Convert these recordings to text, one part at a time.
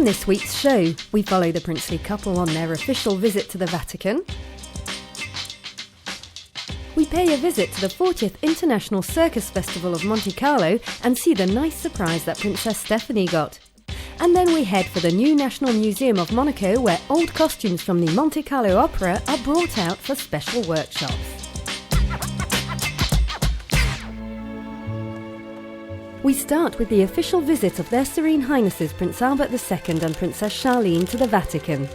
In this week's show, we follow the princely couple on their official visit to the Vatican. We pay a visit to the 40th International Circus Festival of Monte Carlo and see the nice surprise that Princess Stephanie got. And then we head for the new National Museum of Monaco, where old costumes from the Monte Carlo Opera are brought out for special workshops. We start with the official visit of Their Serene Highnesses Prince Albert II and Princess Charlene to the Vatican.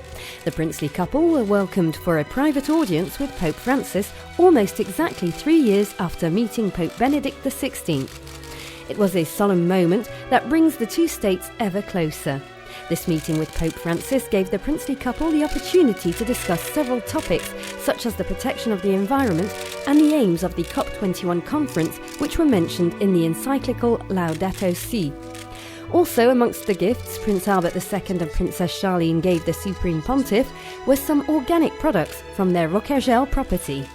The princely couple were welcomed for a private audience with Pope Francis almost exactly 3 years after meeting Pope Benedict XVI. It was a solemn moment that brings the two states ever closer. This meeting with Pope Francis gave the princely couple the opportunity to discuss several topics, such as the protection of the environment and the aims of the COP21 conference, which were mentioned in the encyclical Laudato Si. Also amongst the gifts Prince Albert II and Princess Charlene gave the Supreme Pontiff were some organic products from their Rocagel property.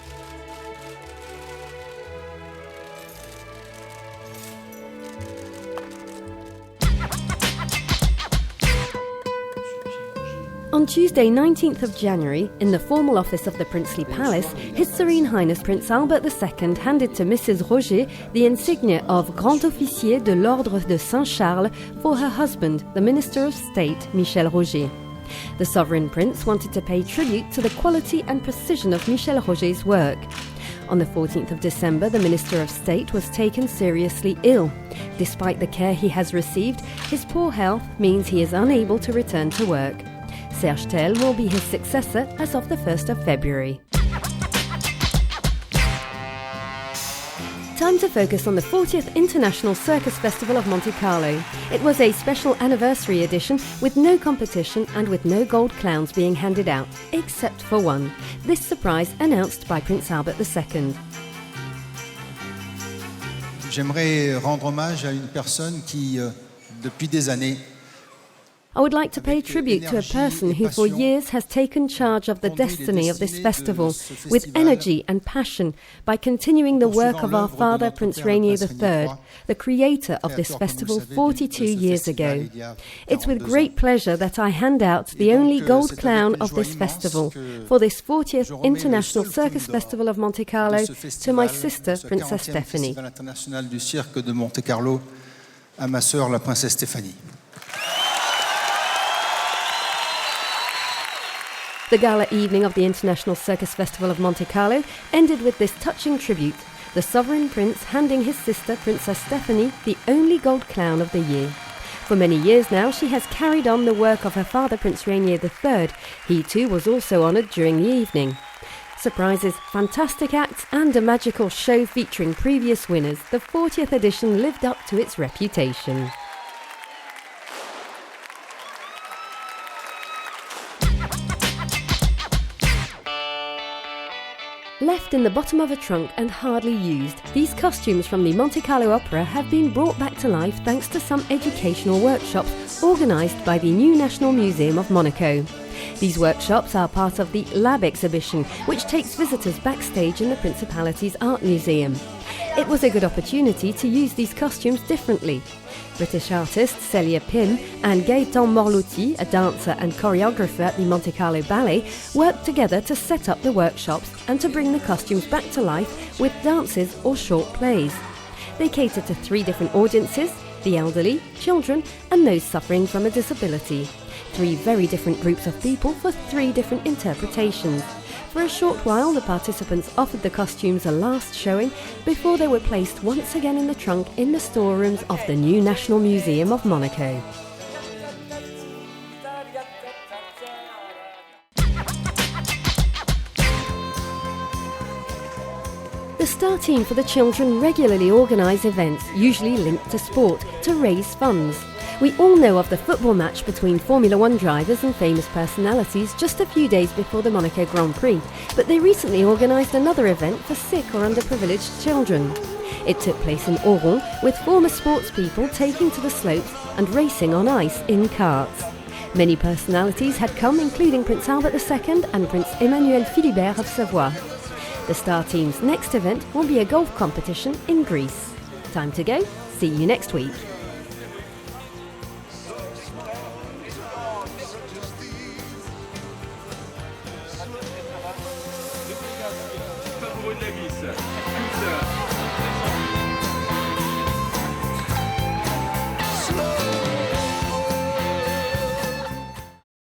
On Tuesday 19th of January, in the formal office of the Princely Palace, His Serene Highness Prince Albert II handed to Mrs. Roger the insignia of Grand Officier de l'Ordre de Saint-Charles for her husband, the Minister of State, Michel Roger. The Sovereign Prince wanted to pay tribute to the quality and precision of Michel Roger's work. On the 14th of December, the Minister of State was taken seriously ill. Despite the care he has received, his poor health means he is unable to return to work. Serge Tell will be his successor as of the 1st of February. Time to focus on the 40th International Circus Festival of Monte Carlo. It was a special anniversary edition with no competition and with no gold clowns being handed out, except for one. This surprise announced by Prince Albert II. J'aimerais rendre hommage à une personne qui, depuis des années, I would like to pay tribute to a person who for years has taken charge of the destiny of this festival with energy and passion by continuing the work of our father Prince Rainier III, the creator of this festival 42 years ago. It's with great pleasure that I hand out the only gold clown of this festival for this 40th International Circus Festival of Monte Carlo to my sister Princess Stephanie. International du Cirque de Monte Carlo à ma sœur la Princesse Stéphanie. The gala evening of the International Circus Festival of Monte Carlo ended with this touching tribute, the Sovereign Prince handing his sister Princess Stephanie the only gold clown of the year. For many years now, she has carried on the work of her father Prince Rainier III. He too was also honoured during the evening. Surprises, fantastic acts and a magical show featuring previous winners, the 40th edition lived up to its reputation. Left in the bottom of a trunk and hardly used, these costumes from the Monte Carlo Opera have been brought back to life thanks to some educational workshops organised by the new National Museum of Monaco. These workshops are part of the Lab exhibition, which takes visitors backstage in the Principality's Art Museum. It was a good opportunity to use these costumes differently. British artists Celia Pym and Gaëtan Morlotti, a dancer and choreographer at the Monte Carlo Ballet, worked together to set up the workshops and to bring the costumes back to life with dances or short plays. They cater to 3 different audiences: the elderly, children and those suffering from a disability. 3 very different groups of people for 3 different interpretations. For a short while, the participants offered the costumes a last showing before they were placed once again in the trunk in the storerooms of the new National Museum of Monaco. The star team for the children regularly organise events, usually linked to sport, to raise funds. We all know of the football match between Formula 1 drivers and famous personalities just a few days before the Monaco Grand Prix, but they recently organised another event for sick or underprivileged children. It took place in Oron, with former sportspeople taking to the slopes and racing on ice in karts. Many personalities had come, including Prince Albert II and Prince Emmanuel Philibert of Savoie. The star team's next event will be a golf competition in Greece. Time to go. See you next week. Amoureux de la glisse.